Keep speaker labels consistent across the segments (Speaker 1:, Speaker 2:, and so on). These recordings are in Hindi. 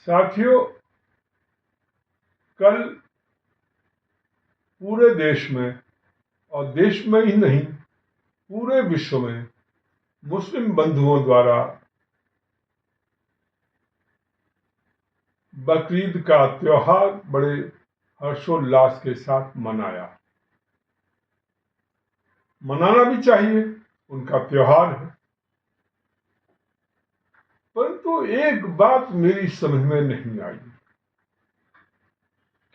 Speaker 1: साथियों, कल पूरे देश में, और देश में ही नहीं पूरे विश्व में, मुस्लिम बंधुओं द्वारा बकरीद का त्योहार बड़े हर्षोल्लास के साथ मनाया। मनाना भी चाहिए, उनका त्योहार है। परंतु एक बात मेरी समझ में नहीं आई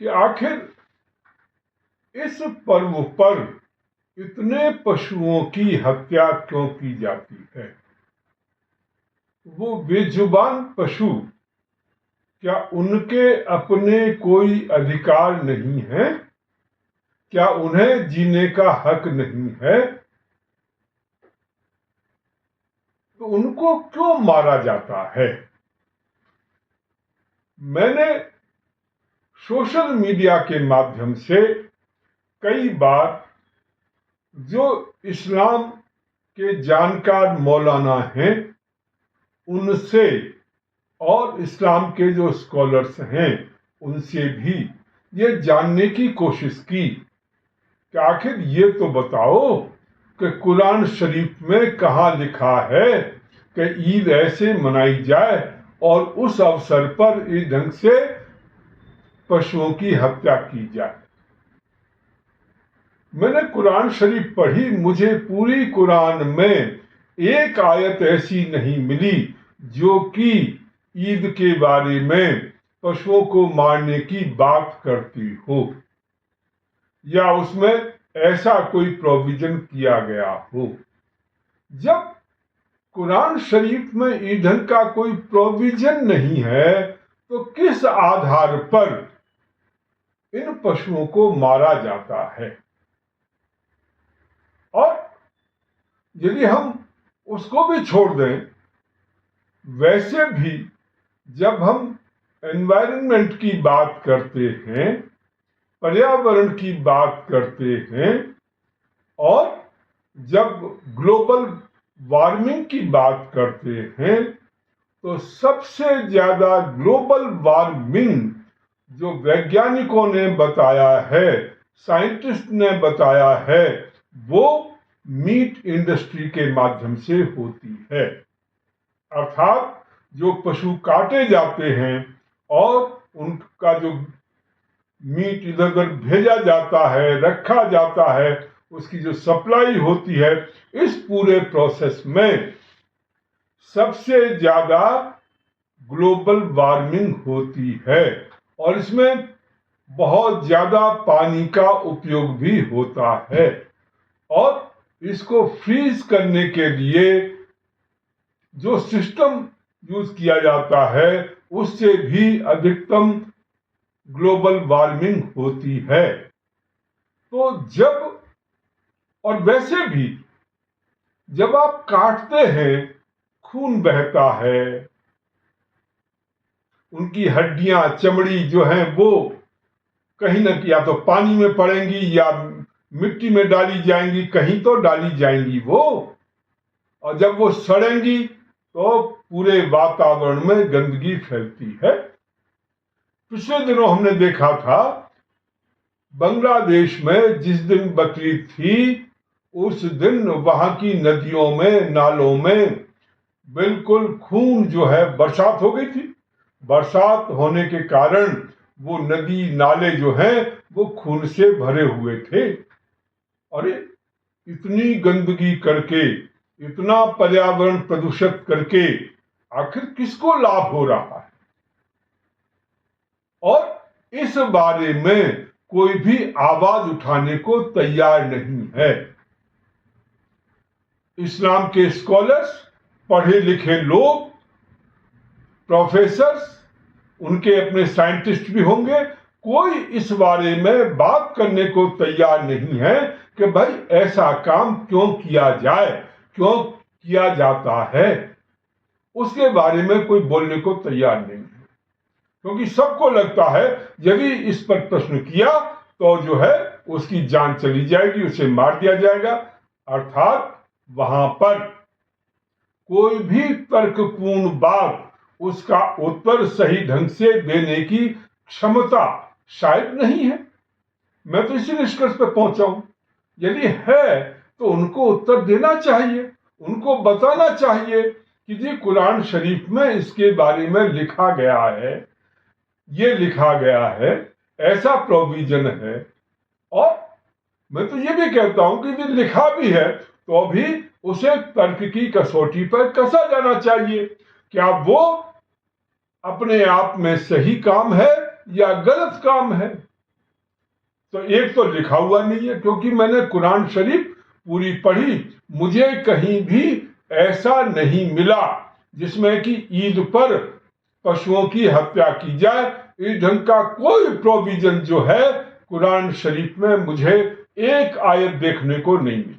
Speaker 1: कि आखिर इस पर्व पर इतने पशुओं की हत्या क्यों की जाती है। वो बेजुबान पशु, क्या उनके अपने कोई अधिकार नहीं है? क्या उन्हें जीने का हक नहीं है? तो उनको क्यों मारा जाता है? मैंने सोशल मीडिया के माध्यम से कई बार जो इस्लाम के जानकार मौलाना हैं उनसे और इस्लाम के जो स्कॉलर्स हैं उनसे भी ये जानने की कोशिश की कि आखिर ये तो बताओ कि कुरान शरीफ में कहाँ लिखा है कि ईद ऐसे मनाई जाए और उस अवसर पर इस ढंग से पशुओं की हत्या की जाए। मैंने कुरान शरीफ पढ़ी, मुझे पूरी कुरान में एक आयत ऐसी नहीं मिली जो कि ईद के बारे में पशुओं को मारने की बात करती हो या उसमें ऐसा कोई प्रोविजन किया गया हो। जब कुरान शरीफ में ईंधन का कोई प्रोविजन नहीं है तो किस आधार पर इन पशुओं को मारा जाता है? और यदि हम उसको भी छोड़ दें, वैसे भी जब हम एनवायरनमेंट की बात करते हैं, पर्यावरण की बात करते हैं और जब ग्लोबल वार्मिंग की बात करते हैं, तो सबसे ज्यादा ग्लोबल वार्मिंग जो वैज्ञानिकों ने बताया है, साइंटिस्ट ने बताया है, वो मीट इंडस्ट्री के माध्यम से होती है। अर्थात जो पशु काटे जाते हैं और उनका जो मीट इधर उधर भेजा जाता है, रखा जाता है, उसकी जो सप्लाई होती है, इस पूरे प्रोसेस में सबसे ज्यादा ग्लोबल वार्मिंग होती है और इसमें बहुत ज्यादा पानी का उपयोग भी होता है और इसको फ्रीज करने के लिए जो सिस्टम यूज किया जाता है उससे भी अधिकतम ग्लोबल वार्मिंग होती है। तो जब और वैसे भी जब आप काटते हैं, खून बहता है, उनकी हड्डियां, चमड़ी जो है वो कहीं न या तो पानी में पड़ेंगी या मिट्टी में डाली जाएंगी, कहीं तो डाली जाएंगी वो, और जब वो सड़ेंगी तो पूरे वातावरण में गंदगी फैलती है। पिछले दिनों हमने देखा था बांग्लादेश में जिस दिन बकरीद थी, उस दिन वहां की नदियों में, नालों में बिल्कुल खून जो है, बरसात हो गई थी। बरसात होने के कारण वो नदी नाले जो हैं वो खून से भरे हुए थे। और इतनी गंदगी करके, इतना पर्यावरण प्रदूषित करके आखिर किसको लाभ हो रहा है? और इस बारे में कोई भी आवाज उठाने को तैयार नहीं है। इस्लाम के स्कॉलर्स, पढ़े लिखे लोग, प्रोफेसर्स, उनके अपने साइंटिस्ट भी होंगे, कोई इस बारे में बात करने को तैयार नहीं है कि भाई ऐसा काम क्यों किया जाए, क्यों किया जाता है। उसके बारे में कोई बोलने को तैयार नहीं है, क्योंकि सबको लगता है यदि इस पर प्रश्न किया तो जो है उसकी जान चली जाएगी, उसे मार दिया जाएगा। अर्थात वहां पर कोई भी तर्कपूर्ण बात उसका उत्तर सही ढंग से देने की क्षमता शायद नहीं है। मैं तो इसी निष्कर्ष पर पहुंचा हूं। यदि है तो उनको उत्तर देना चाहिए, उनको बताना चाहिए कि जी कुरान शरीफ में इसके बारे में लिखा गया है, ये लिखा गया है, ऐसा प्रोविजन है। और मैं तो ये भी कहता हूं कि यदि लिखा भी है तो भी उसे तर्क की कसौटी पर कसा जाना चाहिए। क्या वो अपने आप में सही काम है या गलत काम है? तो एक तो लिखा हुआ नहीं है, क्योंकि मैंने कुरान शरीफ पूरी पढ़ी, मुझे कहीं भी ऐसा नहीं मिला जिसमें कि ईद पर पशुओं की हत्या की जाए। इस ढंग का कोई प्रोविजन जो है कुरान शरीफ में मुझे एक आयत देखने को नहीं मिली।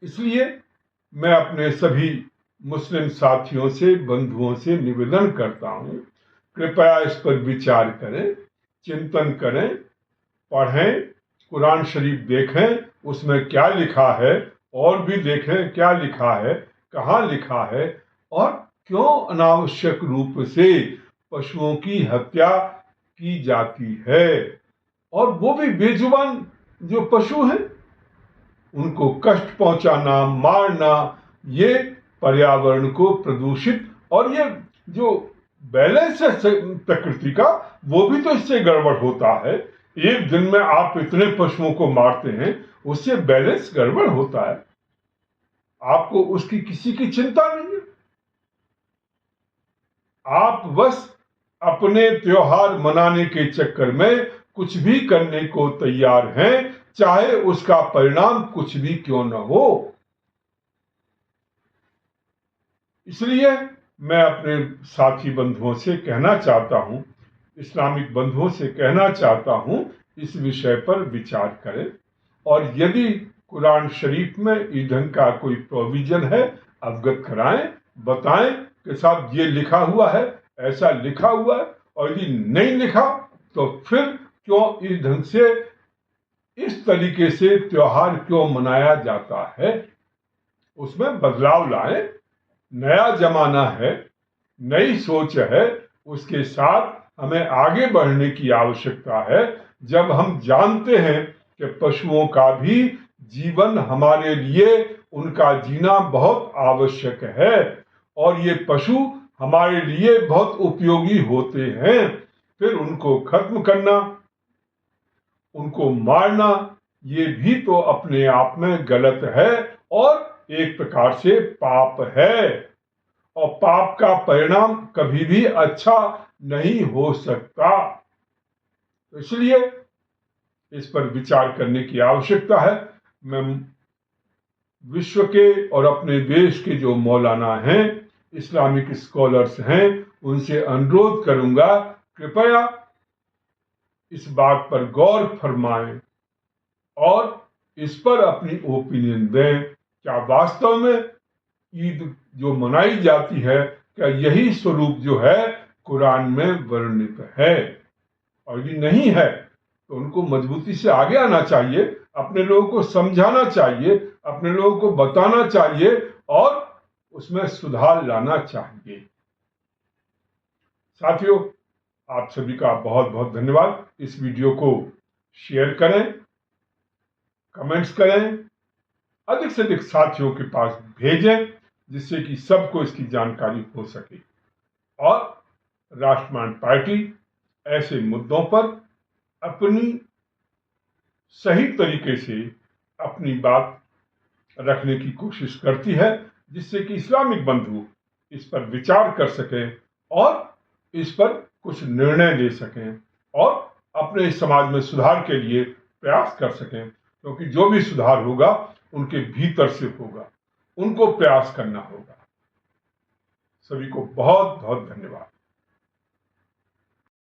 Speaker 1: इसलिए मैं अपने सभी मुस्लिम साथियों से, बंधुओं से निवेदन करता हूं, कृपया इस पर विचार करें, चिंतन करें, पढ़ें, कुरान शरीफ देखें उसमें क्या लिखा है, और भी देखें क्या लिखा है, कहाँ लिखा है, और क्यों अनावश्यक रूप से पशुओं की हत्या की जाती है। और वो भी बेजुबान जो पशु हैं उनको कष्ट पहुंचाना, मारना, ये पर्यावरण को प्रदूषित, और ये जो बैलेंस है प्रकृति का वो भी तो इससे गड़बड़ होता है। एक दिन में आप इतने पशुओं को मारते हैं, उससे बैलेंस गड़बड़ होता है। आपको उसकी किसी की चिंता नहीं है। आप बस अपने त्योहार मनाने के चक्कर में कुछ भी करने को तैयार हैं, चाहे उसका परिणाम कुछ भी क्यों न हो। इसलिए मैं अपने साथी बंधुओं से कहना चाहता हूं, इस्लामिक बंधुओं से कहना चाहता हूं, इस विषय पर विचार करें। और यदि कुरान शरीफ में इस ढंग का कोई प्रोविजन है, अवगत कराएं, बताएं कि साहब ये लिखा हुआ है, ऐसा लिखा हुआ है। और यदि नहीं लिखा तो फिर क्यों इस ढंग से, इस तरीके से त्योहार क्यों मनाया जाता है, उसमें बदलाव लाएं। नया जमाना है, नई सोच है, उसके साथ हमें आगे बढ़ने की आवश्यकता है। जब हम जानते हैं कि पशुओं का भी जीवन हमारे लिए, उनका जीना बहुत आवश्यक है, और ये पशु हमारे लिए बहुत उपयोगी होते हैं, फिर उनको खत्म करना, उनको मारना, ये भी तो अपने आप में गलत है और एक प्रकार से पाप है। और पाप का परिणाम कभी भी अच्छा नहीं हो सकता। इसलिए इस पर विचार करने की आवश्यकता है। मैं विश्व के और अपने देश के जो मौलाना हैं, इस्लामिक स्कॉलर्स हैं, उनसे अनुरोध करूंगा, कृपया इस बात पर गौर फरमाएं और इस पर अपनी ओपिनियन दें। क्या वास्तव में ईद जो मनाई जाती है, क्या यही स्वरूप जो है कुरान में वर्णित है? और यदि नहीं है तो उनको मजबूती से आगे आना चाहिए, अपने लोगों को समझाना चाहिए, अपने लोगों को बताना चाहिए और उसमें सुधार लाना चाहिए। साथियों, आप सभी का बहुत बहुत धन्यवाद। इस वीडियो को शेयर करें, कमेंट्स करें, अधिक से अधिक साथियों के पास भेजें, जिससे कि सबको इसकी जानकारी हो सके। और राष्ट्रवादी पार्टी ऐसे मुद्दों पर अपनी सही तरीके से अपनी बात रखने की कोशिश करती है, जिससे कि इस्लामिक बंधु इस पर विचार कर सकें और इस पर कुछ निर्णय ले सकें और अपने समाज में सुधार के लिए प्रयास कर सकें। क्योंकि जो भी सुधार होगा उनके भीतर से होगा, उनको प्रयास करना होगा। सभी को बहुत बहुत धन्यवाद।